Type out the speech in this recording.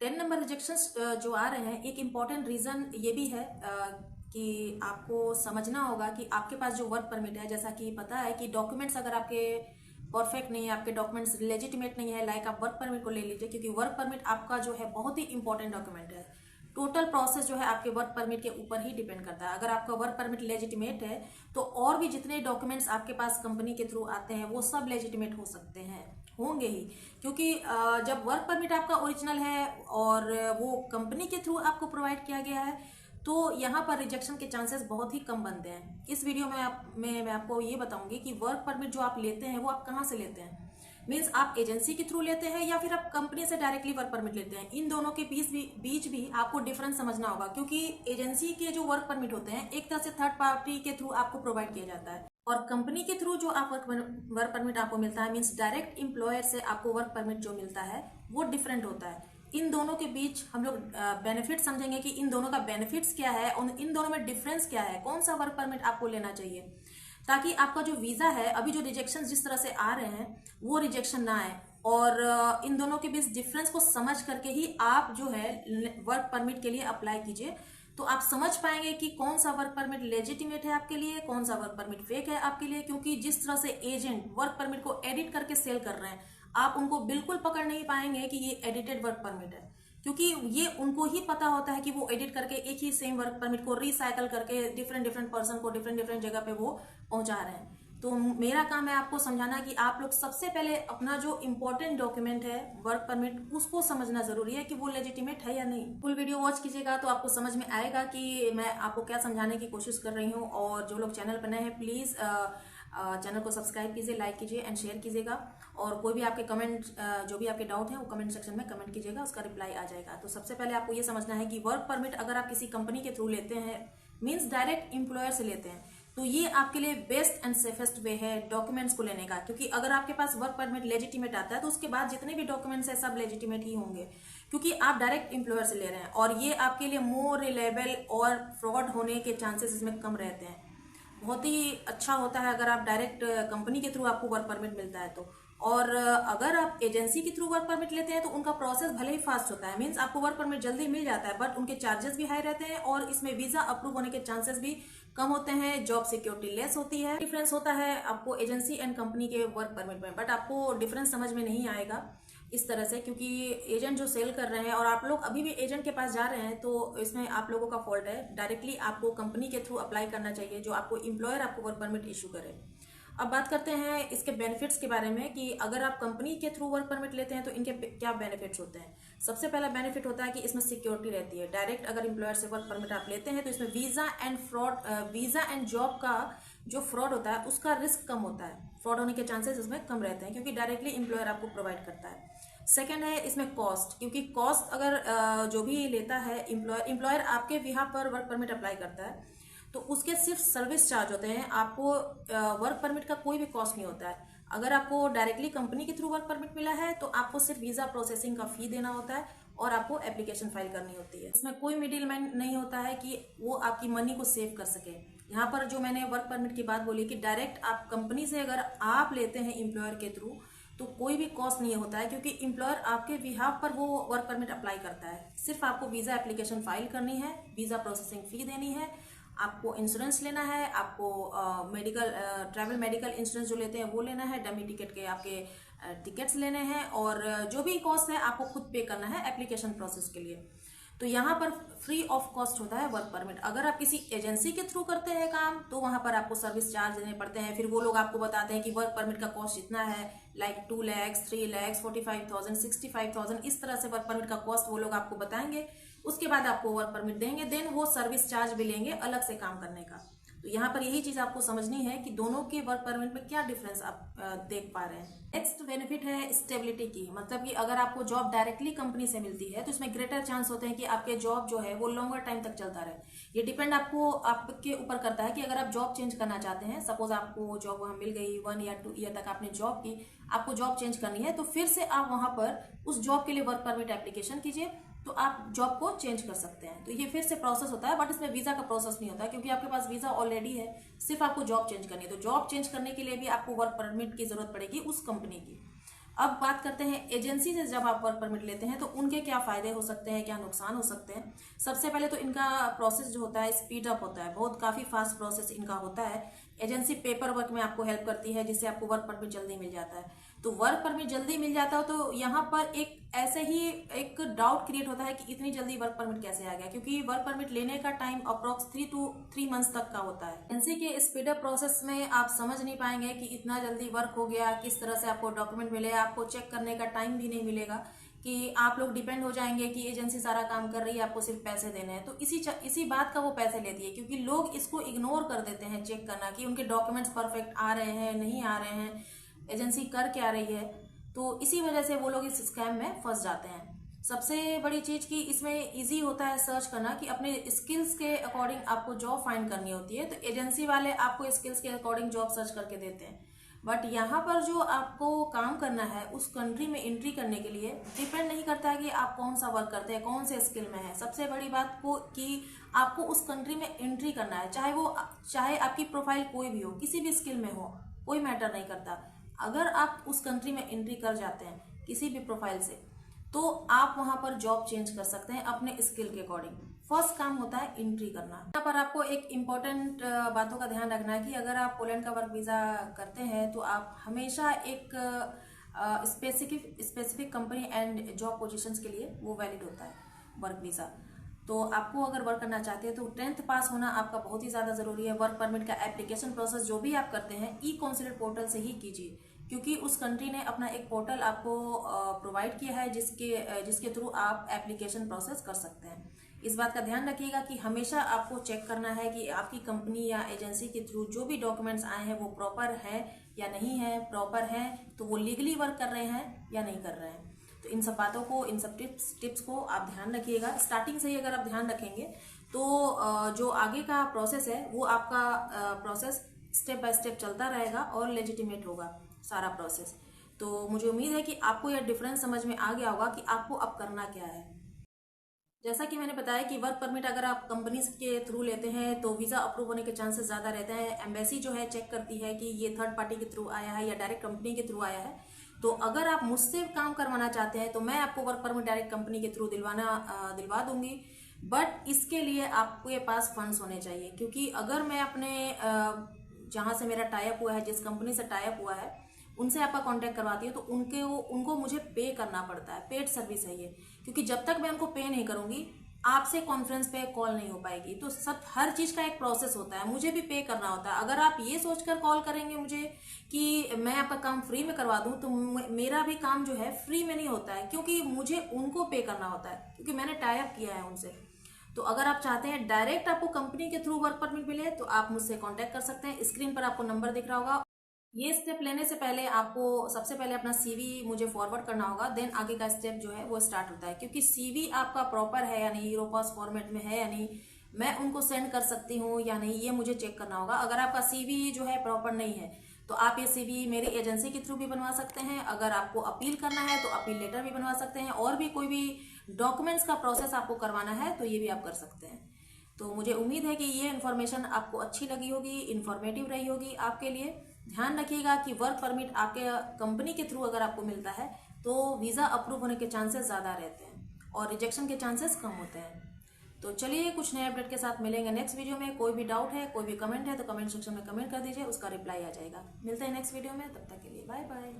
10 number rejections जो आ रहे हैं, एक इम्पॉर्टेंट रीज़न ये भी है कि आपको समझना होगा कि आपके पास जो वर्क परमिट है, जैसा कि पता है कि डॉक्यूमेंट्स अगर आपके परफेक्ट नहीं है, आपके डॉक्यूमेंट्स लेजिटिमेट नहीं है, लाइक आप वर्क परमिट को ले लीजिए, क्योंकि वर्क परमिट आपका जो है बहुत ही इंपॉर्टेंट डॉक्यूमेंट है। टोटल प्रोसेस जो है आपके वर्क परमिट के ऊपर ही डिपेंड करता है। अगर आपका वर्क परमिट लेजिटिमेट है तो और भी जितने डॉक्यूमेंट्स आपके पास कंपनी के थ्रू आते हैं वो सब लेजिटिमेट हो सकते हैं, होंगे ही, क्योंकि जब वर्क परमिट आपका ओरिजिनल है और वो कंपनी के थ्रू आपको प्रोवाइड किया गया है तो यहाँ पर रिजेक्शन के चांसेस बहुत ही कम बनते हैं। इस वीडियो में मैं आपको ये बताऊंगी कि वर्क परमिट जो आप लेते हैं वो आप कहाँ से लेते हैं। मीन्स आप एजेंसी के थ्रू लेते हैं या फिर आप कंपनी से डायरेक्टली वर्क परमिट लेते हैं। इन दोनों के बीच भी आपको डिफरेंस समझना होगा, क्योंकि एजेंसी के जो वर्क परमिट होते हैं एक तरह से थर्ड पार्टी के थ्रू आपको प्रोवाइड किया जाता है, और कंपनी के थ्रू जो आप वर्क परमिट आपको मिलता है, मीन्स डायरेक्ट एम्प्लॉयर से आपको वर्क परमिट जो मिलता है वो डिफरेंट होता है। इन दोनों के बीच हम लोग बेनिफिट समझेंगे कि इन दोनों का बेनिफिट्स क्या है और इन दोनों में डिफरेंस क्या है, कौन सा वर्क परमिट आपको लेना चाहिए, ताकि आपका जो वीजा है, अभी जो रिजेक्शन जिस तरह से आ रहे हैं वो रिजेक्शन ना आए। और इन दोनों के बीच डिफरेंस को समझ करके ही आप जो है वर्क परमिट के लिए अप्लाई कीजिए, तो आप समझ पाएंगे कि कौन सा वर्क परमिट लेजिटिमेट है आपके लिए, कौन सा वर्क परमिट फेक है आपके लिए। क्योंकि जिस तरह से एजेंट वर्क परमिट को एडिट करके सेल कर रहे हैं, आप उनको बिल्कुल पकड़ नहीं पाएंगे कि ये एडिटेड वर्क परमिट है, क्योंकि ये उनको ही पता होता है कि वो एडिट करके एक ही सेम वर्क परमिट को रिसाइकल करके डिफरेंट पर्सन को डिफरेंट जगह पे वो पहुंचा रहे हैं। तो मेरा काम है आपको समझाना कि आप लोग सबसे पहले अपना जो इम्पोर्टेंट डॉक्यूमेंट है वर्क परमिट, उसको समझना जरूरी है कि वो लेजिटिमेट है या नहीं। फुल वीडियो वॉच कीजिएगा तो आपको समझ में आएगा कि मैं आपको क्या समझाने की कोशिश कर रही हूँ। और जो लोग चैनल पर नए हैं प्लीज चैनल को सब्सक्राइब कीजिए, लाइक कीजिए एंड शेयर कीजिएगा। और कोई भी आपके कमेंट, जो भी आपके डाउट हैं वो कमेंट सेक्शन में कमेंट कीजिएगा, उसका रिप्लाई आ जाएगा। तो सबसे पहले आपको ये समझना है कि वर्क परमिट अगर आप किसी कंपनी के थ्रू लेते हैं, मीन्स डायरेक्ट एम्प्लॉयर से लेते हैं, तो ये आपके लिए बेस्ट एंड सेफेस्ट वे है डॉक्यूमेंट्स को लेने का। क्योंकि अगर आपके पास वर्क परमिट लेजिटिमेट आता है तो उसके बाद जितने भी डॉक्यूमेंट्स है सब लेजिटिमेट ही होंगे, क्योंकि आप डायरेक्ट एम्प्लॉयर से ले रहे हैं। और ये आपके लिए मोर रिलायबल और फ्रॉड होने के चांसेस इसमें कम रहते हैं। बहुत ही अच्छा होता है अगर आप डायरेक्ट कंपनी के थ्रू आपको वर्क परमिट मिलता है तो। और अगर आप एजेंसी के थ्रू वर्क परमिट लेते हैं तो उनका प्रोसेस भले ही फास्ट होता है, मीन्स आपको वर्क परमिट जल्दी मिल जाता है, बट उनके चार्जेस भी हाई रहते हैं और इसमें वीजा अप्रूव होने के चांसेस भी कम होते हैं, जॉब सिक्योरिटी लेस होती है। डिफरेंस होता है आपको एजेंसी एंड कंपनी के वर्क परमिट में, बट आपको डिफरेंस समझ में नहीं आएगा इस तरह से, क्योंकि एजेंट जो सेल कर रहे हैं और आप लोग अभी भी एजेंट के पास जा रहे हैं, तो इसमें आप लोगों का फॉल्ट है। डायरेक्टली आपको कंपनी के थ्रू अप्लाई करना चाहिए, जो आपको एम्प्लॉयर आपको वर्क परमिट इशू करे। अब बात करते हैं इसके बेनिफिट्स के बारे में कि अगर आप कंपनी के थ्रू वर्क परमिट लेते हैं तो इनके क्या बेनिफिट्स होते हैं। सबसे पहला बेनिफिट होता है कि इसमें सिक्योरिटी रहती है। डायरेक्ट अगर एम्प्लॉयर से वर्क परमिट आप लेते हैं तो इसमें वीजा एंड जॉब का जो फ्रॉड होता है उसका रिस्क कम होता है, फ्रॉड होने के चांसेस इसमें कम रहते हैं, क्योंकि डायरेक्टली एम्प्लॉयर आपको प्रोवाइड करता है। सेकेंड है इसमें कॉस्ट, क्योंकि कॉस्ट अगर जो भी लेता है एम्प्लॉयर आपके बिहाफ पर वर्क परमिट अप्लाई करता है तो उसके सिर्फ सर्विस चार्ज होते हैं, आपको वर्क परमिट का कोई भी कॉस्ट नहीं होता है। अगर आपको डायरेक्टली कंपनी के थ्रू वर्क परमिट मिला है तो आपको सिर्फ वीजा प्रोसेसिंग का फी देना होता है और आपको एप्लीकेशन फाइल करनी होती है। इसमें कोई मिडिल मैन नहीं होता है कि वो आपकी मनी को सेव कर सके। यहाँ पर जो मैंने वर्क परमिट की बात बोली कि डायरेक्ट आप कंपनी से अगर आप लेते हैं एम्प्लॉयर के थ्रू तो कोई भी कॉस्ट नहीं होता है, क्योंकि एम्प्लॉयर आपके बिहाफ पर वो वर्क परमिट अप्लाई करता है। सिर्फ आपको वीजा एप्लीकेशन फाइल करनी है, वीजा प्रोसेसिंग फी देनी है, आपको इंश्योरेंस लेना है, आपको ट्रैवल मेडिकल इंश्योरेंस जो लेते हैं वो लेना है, डमी टिकट के आपके टिकट्स लेने हैं, और जो भी कॉस्ट है आपको खुद पे करना है एप्लीकेशन प्रोसेस के लिए। तो यहाँ पर फ्री ऑफ कॉस्ट होता है वर्क परमिट। अगर आप किसी एजेंसी के थ्रू करते हैं काम तो वहां पर आपको सर्विस चार्ज देने पड़ते हैं। फिर वो लोग आपको बताते हैं कि वर्क परमिट का कॉस्ट इतना है, लाइक 2 लाख, 3 लाख, 45,000, 65,000, इस तरह से वर्क परमिट का कॉस्ट वो लोग आपको बताएंगे। उसके बाद आपको वर्क परमिट देंगे, देन वो सर्विस चार्ज भी लेंगे अलग से काम करने का। तो यहाँ पर यही चीज आपको समझनी है कि दोनों के वर्क परमिट में क्या डिफरेंस आप देख पा रहे हैं। नेक्स्ट बेनिफिट है स्टेबिलिटी की, मतलब कि अगर आपको जॉब डायरेक्टली कंपनी से मिलती है तो इसमें ग्रेटर चांस होते हैं कि आपके जॉब जो है वो लॉन्गर टाइम तक चलता रहे। ये डिपेंड आपके ऊपर करता है कि अगर आप जॉब चेंज करना चाहते हैं, सपोज आपको जॉब वहां मिल गई, 1 या 2 ईयर तक आपने जॉब की, आपको जॉब चेंज करनी है तो फिर से आप वहां पर उस जॉब के लिए वर्क परमिट एप्लीकेशन कीजिए तो आप जॉब को चेंज कर सकते हैं। तो ये फिर से प्रोसेस होता है, बट इसमें वीजा का प्रोसेस नहीं होता, क्योंकि आपके पास वीजा ऑलरेडी है, सिर्फ आपको जॉब चेंज करनी है। तो जॉब चेंज करने के लिए भी आपको वर्क परमिट की जरूरत पड़ेगी उस कंपनी की। अब बात करते हैं एजेंसी से जब आप वर्क परमिट लेते हैं तो उनके क्या फायदे हो सकते हैं, क्या नुकसान हो सकते हैं। सबसे पहले तो इनका प्रोसेस जो होता है स्पीड अप होता है, बहुत काफी फास्ट प्रोसेस इनका होता है। एजेंसी पेपर वर्क में आपको हेल्प करती है जिससे आपको वर्क परमिट जल्दी मिल जाता है। तो वर्क परमिट जल्दी मिल जाता है तो यहाँ पर एक ऐसे ही एक डाउट क्रिएट होता है कि इतनी जल्दी वर्क परमिट कैसे आ गया, क्योंकि वर्क परमिट लेने का टाइम अप्रोक्स 3 मंथ्स तक का होता है। एजेंसी के स्पीड अप प्रोसेस में आप समझ नहीं पाएंगे कि इतना जल्दी वर्क हो गया, किस तरह से आपको डॉक्यूमेंट मिले, आपको चेक करने का टाइम भी नहीं मिलेगा, कि आप लोग डिपेंड हो जाएंगे कि एजेंसी सारा काम कर रही है, आपको सिर्फ पैसे देने हैं। तो इसी बात का वो पैसे लेती है, क्योंकि लोग इसको इग्नोर कर देते हैं चेक करना कि उनके डॉक्यूमेंट्स परफेक्ट आ रहे हैं नहीं आ रहे हैं, एजेंसी कर क्या रही है। तो इसी वजह से वो लोग इस स्कैम में फंस जाते हैं। सबसे बड़ी चीज की इसमें इजी होता है सर्च करना कि अपने स्किल्स के अकॉर्डिंग आपको जॉब फाइंड करनी होती है। तो एजेंसी वाले आपको स्किल्स के अकॉर्डिंग जॉब सर्च करके देते हैं, बट यहाँ पर जो आपको काम करना है उस कंट्री में एंट्री करने के लिए डिपेंड नहीं करता है कि आप कौन सा वर्क करते हैं, कौन से स्किल में है। सबसे बड़ी बात को कि आपको उस कंट्री में एंट्री करना है, चाहे आपकी प्रोफाइल कोई भी हो, किसी भी स्किल में हो, कोई मैटर नहीं करता। अगर आप उस कंट्री में एंट्री कर जाते हैं किसी भी प्रोफाइल से, तो आप वहां पर जॉब चेंज कर सकते हैं अपने स्किल के अकॉर्डिंग। फर्स्ट काम होता है एंट्री करना। यहाँ पर आपको एक इम्पोर्टेंट बातों का ध्यान रखना है कि अगर आप पोलैंड का वर्क वीजा करते हैं तो आप हमेशा एक specific company and job positions के लिए वो वैलिड होता है वर्क वीजा। तो आपको अगर वर्क करना चाहते हैं तो 10th पास होना आपका बहुत ही ज़्यादा ज़रूरी है। वर्क परमिट का एप्लीकेशन प्रोसेस जो भी आप करते हैं ई कॉन्सुलेट पोर्टल से ही कीजिए, क्योंकि उस कंट्री ने अपना एक पोर्टल आपको प्रोवाइड किया है जिसके थ्रू आप एप्लीकेशन प्रोसेस कर सकते हैं। इस बात का ध्यान रखिएगा कि हमेशा आपको चेक करना है कि आपकी कंपनी या एजेंसी के थ्रू जो भी डॉक्यूमेंट्स आए हैं वो प्रॉपर है या नहीं है। प्रॉपर है तो वो लीगली वर्क कर रहे हैं या नहीं कर रहे हैं। तो इन सब बातों को, इन सब टिप्स को आप ध्यान रखिएगा। स्टार्टिंग से ही अगर आप ध्यान रखेंगे तो जो आगे का प्रोसेस है वो आपका प्रोसेस स्टेप बाय स्टेप चलता रहेगा और लेजिटिमेट होगा सारा प्रोसेस। तो मुझे उम्मीद है कि आपको यह डिफरेंस समझ में आ गया होगा कि आपको अब करना क्या है। जैसा कि मैंने बताया कि वर्क परमिट अगर आप कंपनी के थ्रू लेते हैं तो वीज़ा अप्रूव होने के चांसेस ज़्यादा रहते हैं। एम्बेसी जो है चेक करती है कि ये थर्ड पार्टी के थ्रू आया है या डायरेक्ट कंपनी के थ्रू आया है। तो अगर आप मुझसे काम करवाना चाहते हैं तो मैं आपको वर्क परमिट डायरेक्ट कंपनी के थ्रू दिलवा दूंगी, बट इसके लिए आपके पास फंड्स होने चाहिए। क्योंकि अगर मैं अपने जहाँ से मेरा टाई अप हुआ है, जिस कंपनी से टाई अप हुआ है, उनसे आपका कांटेक्ट करवाती है तो उनको मुझे पे करना पड़ता है। पेड सर्विस है ये, क्योंकि जब तक मैं उनको पे नहीं करूंगी आपसे कॉन्फ्रेंस पे कॉल नहीं हो पाएगी। तो सब हर चीज का एक प्रोसेस होता है, मुझे भी पे करना होता है। अगर आप ये सोचकर कॉल करेंगे मुझे कि मैं आपका काम फ्री में करवा दूं, तो मेरा भी काम जो है फ्री में नहीं होता है, क्योंकि मुझे उनको पे करना होता है, क्योंकि मैंने टाई अप किया है उनसे। तो अगर आप चाहते हैं डायरेक्ट आपको कंपनी के थ्रू वर्क परमिट मिले तो आप मुझसे कांटेक्ट कर सकते हैं। स्क्रीन पर आपको नंबर दिख रहा होगा। ये स्टेप लेने से पहले आपको सबसे पहले अपना सीवी मुझे फॉरवर्ड करना होगा, देन आगे का स्टेप जो है वो स्टार्ट होता है। क्योंकि सीवी आपका प्रॉपर है या नहीं, यूरोपास फॉर्मेट में है या नहीं, मैं उनको सेंड कर सकती हूँ या नहीं, ये मुझे चेक करना होगा। अगर आपका सीवी जो है प्रॉपर नहीं है तो आप ये सीवी मेरी एजेंसी के थ्रू भी बनवा सकते हैं। अगर आपको अपील करना है तो अपील लेटर भी बनवा सकते हैं, और भी कोई भी डॉक्यूमेंट्स का प्रोसेस आपको करवाना है तो ये भी आप कर सकते हैं। तो मुझे उम्मीद है कि ये इन्फॉर्मेशन आपको अच्छी लगी होगी, इन्फॉर्मेटिव रही होगी आपके लिए। ध्यान रखिएगा कि वर्क परमिट आपके कंपनी के थ्रू अगर आपको मिलता है तो वीज़ा अप्रूव होने के चांसेस ज़्यादा रहते हैं और रिजेक्शन के चांसेस कम होते हैं। तो चलिए कुछ नए अपडेट के साथ मिलेंगे नेक्स्ट वीडियो में। कोई भी डाउट है, कोई भी कमेंट है तो कमेंट सेक्शन में कमेंट कर दीजिए, उसका रिप्लाई आ जाएगा। मिलते हैं नेक्स्ट वीडियो में, तब तक के लिए बाय बाय।